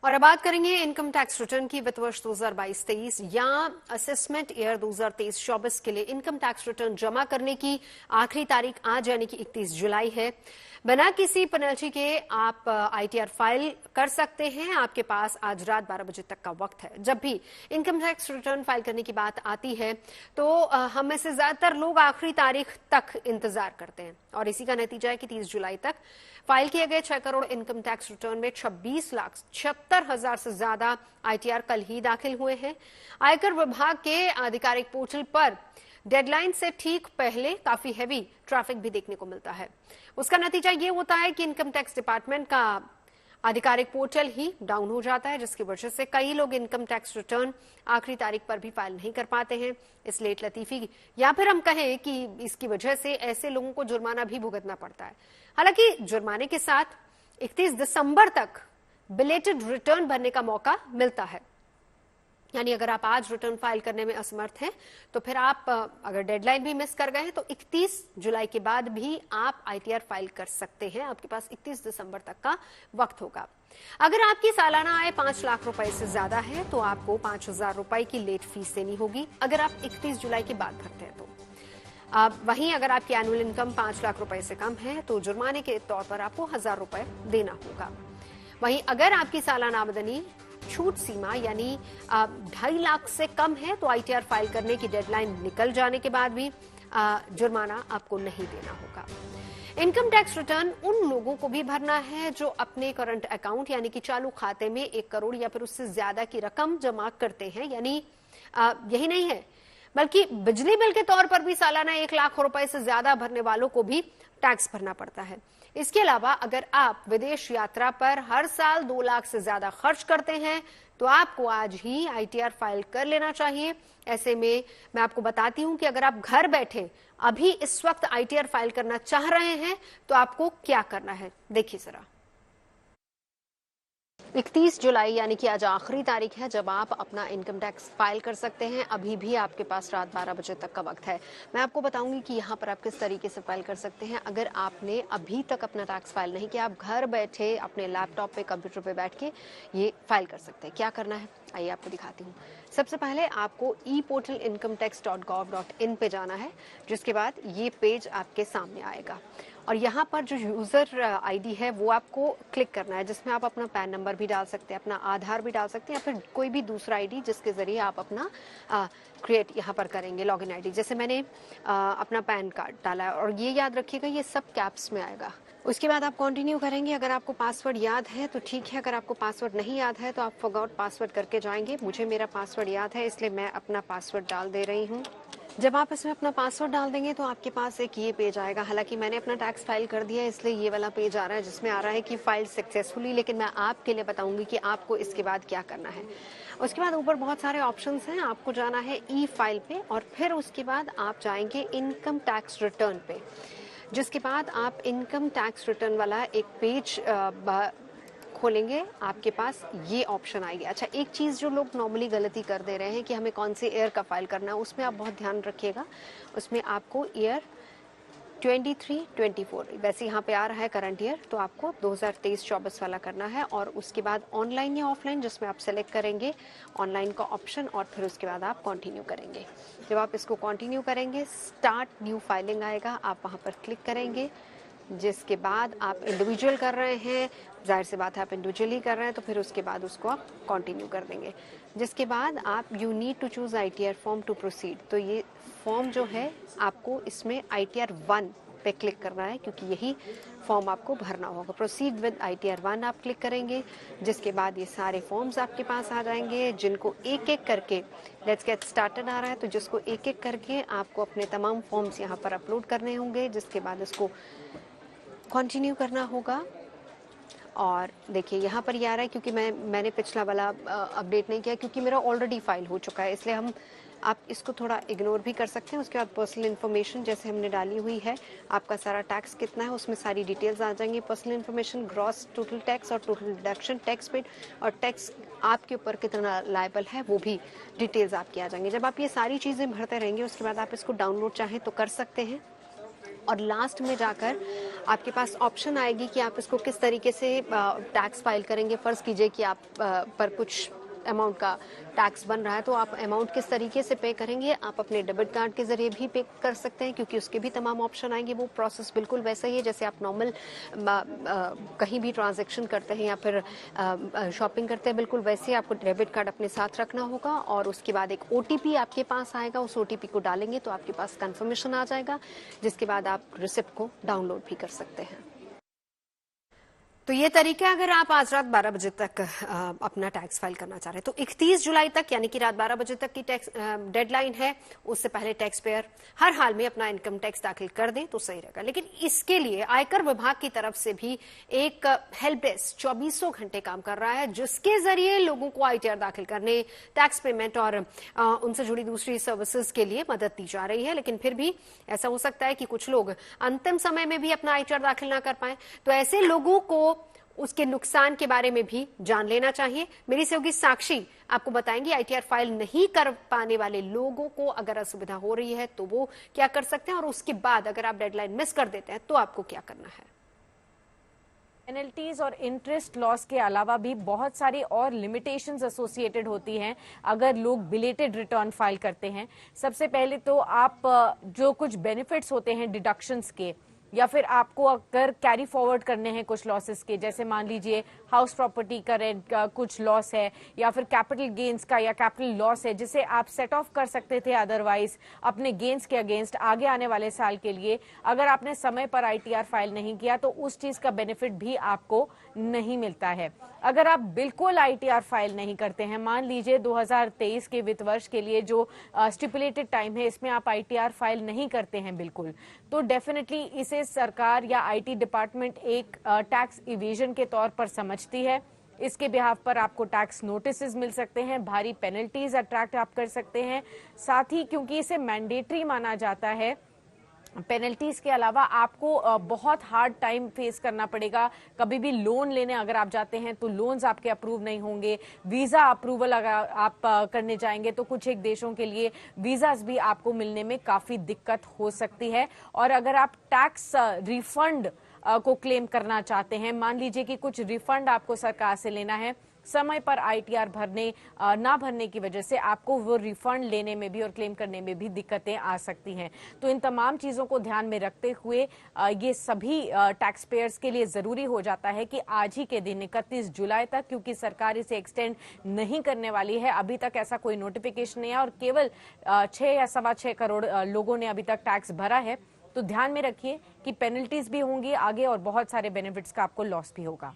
और अब बात करेंगे इनकम टैक्स रिटर्न की। वित्त वर्ष 2022-23 या असेसमेंट ईयर 2023-24 के लिए इनकम टैक्स रिटर्न जमा करने की आखिरी तारीख आज यानी कि 31 जुलाई है। बिना किसी पेनल्टी के आप आईटीआर फाइल कर सकते हैं। आपके पास आज रात 12 बजे तक का वक्त है। जब भी इनकम टैक्स रिटर्न फाइल करने की बात आती है तो हम में से ज्यादातर लोग आखिरी तारीख तक इंतजार करते हैं और इसी का नतीजा है कि 30 जुलाई तक फाइल किए गए 6 करोड़ इनकम टैक्स रिटर्न में 26,76,000 से ज्यादा आईटीआर कल ही दाखिल हुए हैं। आयकर विभाग के आधिकारिक पोर्टल पर डेडलाइन से ठीक पहले काफी हैवी ट्रैफिक भी देखने को मिलता है। उसका नतीजा ये होता है कि इनकम टैक्स डिपार्टमेंट का आधिकारिक पोर्टल ही डाउन हो जाता है, जिसकी वजह से कई लोग इनकम टैक्स रिटर्न आखिरी तारीख पर भी फाइल नहीं कर पाते हैं। इस लेट लतीफी या फिर हम कहें कि इसकी वजह से ऐसे लोगों को जुर्माना भी भुगतना पड़ता है। हालांकि जुर्माने के साथ 31 दिसंबर तक बिलेटेड रिटर्न भरने का मौका मिलता है, यानी अगर आप आज रिटर्न फाइल करने में असमर्थ हैं तो फिर आप अगर डेडलाइन भी मिस कर गए हैं तो 31 जुलाई के बाद भी आप आईटीआर फाइल कर सकते हैं। आपके पास 31 दिसंबर तक का वक्त होगा। अगर आपकी सालाना आय 5 लाख रुपए से ज्यादा है तो आपको 5,000 रुपए की लेट फीस देनी होगी अगर आप 31 जुलाई के बाद भरते हैं तो। वहीं अगर आपकी एनुअल इनकम 5 लाख रुपए से कम है तो जुर्माने के तौर पर आपको 1,000 रुपए देना होगा। वहीं अगर आपकी सालाना आमदनी छूट सीमा यानी 2.5 लाख से कम है तो आईटीआर फाइल करने की डेडलाइन निकल जाने के बाद भी जुर्माना आपको नहीं देना होगा। इनकम टैक्स रिटर्न उन लोगों को भी भरना है जो अपने करंट अकाउंट यानी कि चालू खाते में 1 करोड़ या फिर उससे ज्यादा की रकम जमा करते हैं। यानी यही नहीं है बल्कि बिजली बिल के तौर पर भी सालाना 1 लाख रुपए से ज्यादा भरने वालों को भी टैक्स भरना पड़ता है। इसके अलावा अगर आप विदेश यात्रा पर हर साल 2 लाख से ज्यादा खर्च करते हैं तो आपको आज ही आईटीआर फाइल कर लेना चाहिए। ऐसे में मैं आपको बताती हूं कि अगर आप घर बैठे अभी इस वक्त आईटीआर फाइल करना चाह रहे हैं तो आपको क्या करना है, देखिए जरा। 31 जुलाई यानी कि आज आखिरी तारीख है जब आप अपना इनकम टैक्स फाइल कर सकते हैं। अभी भी आपके पास रात 12 बजे तक का वक्त है। मैं आपको बताऊंगी कि यहाँ पर आप किस तरीके से फाइल कर सकते हैं। अगर आपने अभी तक अपना टैक्स फाइल नहीं किया, आप घर बैठे अपने लैपटॉप पे कंप्यूटर पे बैठ के ये फाइल कर सकते हैं। क्या करना है आइए आपको दिखाती हूँ। सबसे पहले आपको e-portal incometax.gov.in पे जाना है, जिसके बाद ये पेज आपके सामने आएगा और यहाँ पर जो यूजर आईडी है वो आपको क्लिक करना है, जिसमें आप अपना पैन नंबर भी डाल सकते हैं, अपना आधार भी डाल सकते हैं या फिर कोई भी दूसरा आईडी जिसके जरिए आप अपना क्रिएट यहाँ पर करेंगे लॉगिन आईडी। जैसे मैंने अपना पैन कार्ड डाला है और ये याद रखिएगा ये सब कैप्स में आएगा। उसके बाद आप कंटिन्यू करेंगे। अगर आपको पासवर्ड याद है तो ठीक है, अगर आपको पासवर्ड नहीं याद है तो आप फॉरगॉट पासवर्ड करके जाएंगे। मुझे मेरा पासवर्ड याद है इसलिए मैं अपना पासवर्ड डाल दे रही हूँ। जब आप इसमें अपना पासवर्ड डाल देंगे तो आपके पास एक ये पेज आएगा। हालांकि मैंने अपना टैक्स फाइल कर दिया है इसलिए ये वाला पेज आ रहा है जिसमें आ रहा है कि फाइल सक्सेसफुली, लेकिन मैं आपके लिए बताऊंगी कि आपको इसके बाद क्या करना है। उसके बाद ऊपर बहुत सारे ऑप्शंस हैं, आपको जाना है ई फाइल पे और फिर उसके बाद आप जाएंगे इनकम टैक्स रिटर्न पे, जिसके बाद आप इनकम टैक्स रिटर्न वाला एक पेज खोलेंगे। आपके पास ये ऑप्शन आएगी। अच्छा, एक चीज़ जो लोग नॉर्मली गलती कर दे रहे हैं कि हमें कौन से ईयर का फाइल करना है, उसमें आप बहुत ध्यान रखिएगा। उसमें आपको ईयर 23-24 वैसे यहाँ पे आ रहा है करंट ईयर, तो आपको 2023-24 वाला करना है और उसके बाद ऑनलाइन या ऑफलाइन, जिसमें आप सेलेक्ट करेंगे ऑनलाइन का ऑप्शन और फिर उसके बाद आप कंटिन्यू करेंगे। जब आप इसको कंटिन्यू करेंगे स्टार्ट न्यू फाइलिंग आएगा, आप वहाँ पर क्लिक करेंगे। जिसके बाद आप इंडिविजुअल कर रहे हैं, जाहिर सी बात है आप इंडिविजुअली कर रहे हैं तो फिर उसके बाद उसको आप कंटिन्यू कर देंगे। जिसके बाद आप you need to choose ITR form to proceed, तो ये फॉर्म जो है आपको इसमें आईटीआर 1 पे क्लिक करना है क्योंकि यही फॉर्म आपको भरना होगा। प्रोसीड विद आईटीआर 1 आप क्लिक करेंगे। जिसके बाद ये सारे फॉर्म्स आपके पास आ जाएंगे जिनको एक एक करके लेट्स गेट स्टार्टेड आ रहा है, तो जिसको एक एक करके आपको अपने तमाम फॉर्म्स यहाँ पर अपलोड करने होंगे। जिसके बाद इसको कंटिन्यू करना होगा और देखिए यहाँ पर ये आ रहा है क्योंकि मैंने पिछला वाला अपडेट नहीं किया क्योंकि मेरा ऑलरेडी फाइल हो चुका है, इसलिए आप इसको थोड़ा इग्नोर भी कर सकते हैं। उसके बाद पर्सनल इन्फॉर्मेशन जैसे हमने डाली हुई है, आपका सारा टैक्स कितना है उसमें सारी डिटेल्स आ जाएंगी। Personal information, gross total tax और टोटल डिडक्शन, टैक्स पेड और टैक्स आपके ऊपर कितना लायबल है वो भी डिटेल्स आपकी आ जाएंगी। जब आप ये सारी चीज़ें भरते रहेंगे उसके बाद आप इसको डाउनलोड चाहें तो कर सकते हैं। और लास्ट में जाकर आपके पास ऑप्शन आएगी कि आप इसको किस तरीके से टैक्स फाइल करेंगे। फर्ज कीजिए कि आप पर कुछ अमाउंट का टैक्स बन रहा है, तो आप अमाउंट किस तरीके से पे करेंगे। आप अपने डेबिट कार्ड के जरिए भी पे कर सकते हैं, क्योंकि उसके भी तमाम ऑप्शन आएंगे। वो प्रोसेस बिल्कुल वैसा ही है जैसे आप नॉर्मल कहीं भी ट्रांजैक्शन करते हैं या फिर शॉपिंग करते हैं, बिल्कुल वैसे ही आपको डेबिट कार्ड अपने साथ रखना होगा। और उसके बाद एक OTP आपके पास आएगा, उस OTP को डालेंगे तो आपके पास कंफर्मेशन आ जाएगा, जिसके बाद आप रिसिप्ट को डाउनलोड भी कर सकते हैं। तो ये तरीका अगर आप आज रात 12 बजे तक अपना टैक्स फाइल करना चाह रहे हैं, तो 31 जुलाई तक यानी कि रात 12 बजे तक की टैक्स डेडलाइन है। उससे पहले टैक्स पेयर हर हाल में अपना इनकम टैक्स दाखिल कर दें तो सही रहेगा। लेकिन इसके लिए आयकर विभाग की तरफ से भी एक हेल्प डेस्क 24 घंटे काम कर रहा है, जिसके जरिए लोगों को ITR दाखिल करने, टैक्स पेमेंट और उनसे जुड़ी दूसरी सर्विसेज के लिए मदद दी जा रही है। लेकिन फिर भी ऐसा हो सकता है कि कुछ लोग अंतिम समय में भी अपना ITR दाखिल ना कर पाए, तो ऐसे लोगों को उसके नुकसान के बारे में भी जान लेना चाहिए। मेरी सहयोगी साक्षी आपको बताएंगी ITR फाइल नहीं कर पाने वाले लोगों को अगर असुविधा हो रही है तो वो क्या कर सकते हैं, और उसके बाद अगर आप डेडलाइन मिस कर देते हैं तो आपको क्या करना है। पेनल्टीज और इंटरेस्ट लॉस के अलावा भी बहुत सारी और लिमिटेशंस एसोसिएटेड होती हैं अगर लोग बिलेटेड रिटर्न फाइल करते हैं। सबसे पहले तो आप जो कुछ बेनिफिट्स होते हैं डिडक्शंस के, या फिर आपको अगर कैरी फॉरवर्ड करने हैं कुछ लॉसेस के, जैसे मान लीजिए हाउस प्रॉपर्टी का रेंट का कुछ लॉस है, या फिर कैपिटल गेन्स का या कैपिटल लॉस है जिसे आप सेट ऑफ कर सकते थे अदरवाइज अपने गेन्स के अगेंस्ट आगे आने वाले साल के लिए। अगर आपने समय पर ITR फाइल नहीं किया तो उस चीज का बेनिफिट भी आपको नहीं मिलता है। अगर आप बिल्कुल ITR फाइल नहीं करते हैं, मान लीजिए 2023 के वित्त वर्ष के लिए जो स्टिपुलेटेड टाइम है इसमें आप ITR फाइल नहीं करते हैं बिल्कुल, तो डेफिनेटली इसे सरकार या IT डिपार्टमेंट एक टैक्स इवेजन के तौर पर समझती है। इसके बिहाफ पर आपको टैक्स नोटिसेस मिल सकते हैं, भारी पेनल्टीज अट्रैक्ट आप कर सकते हैं। साथ ही क्योंकि इसे मैंडेटरी माना जाता है, पेनल्टीज के अलावा आपको बहुत हार्ड टाइम फेस करना पड़ेगा। कभी भी लोन लेने अगर आप जाते हैं तो लोन्स आपके अप्रूव नहीं होंगे। वीजा अप्रूवल अगर आप करने जाएंगे तो कुछ एक देशों के लिए वीजास भी आपको मिलने में काफी दिक्कत हो सकती है। और अगर आप टैक्स रिफंड को क्लेम करना चाहते हैं, मान लीजिए कि कुछ रिफंड आपको सरकार से लेना है, समय पर ITR ना भरने की वजह से आपको वो रिफंड लेने में भी और क्लेम करने में भी दिक्कतें आ सकती हैं। तो इन तमाम चीजों को ध्यान में रखते हुए ये सभी टैक्स पेयर्स के लिए जरूरी हो जाता है कि आज ही के दिन 31 जुलाई तक, क्योंकि सरकार इसे एक्सटेंड नहीं करने वाली है, अभी तक ऐसा कोई नोटिफिकेशन नहीं है और केवल 6 या 6.25 करोड़ लोगों ने अभी तक टैक्स भरा है। तो ध्यान में रखिए कि पेनल्टीज भी होंगी आगे और बहुत सारे बेनिफिट्स का आपको लॉस भी होगा।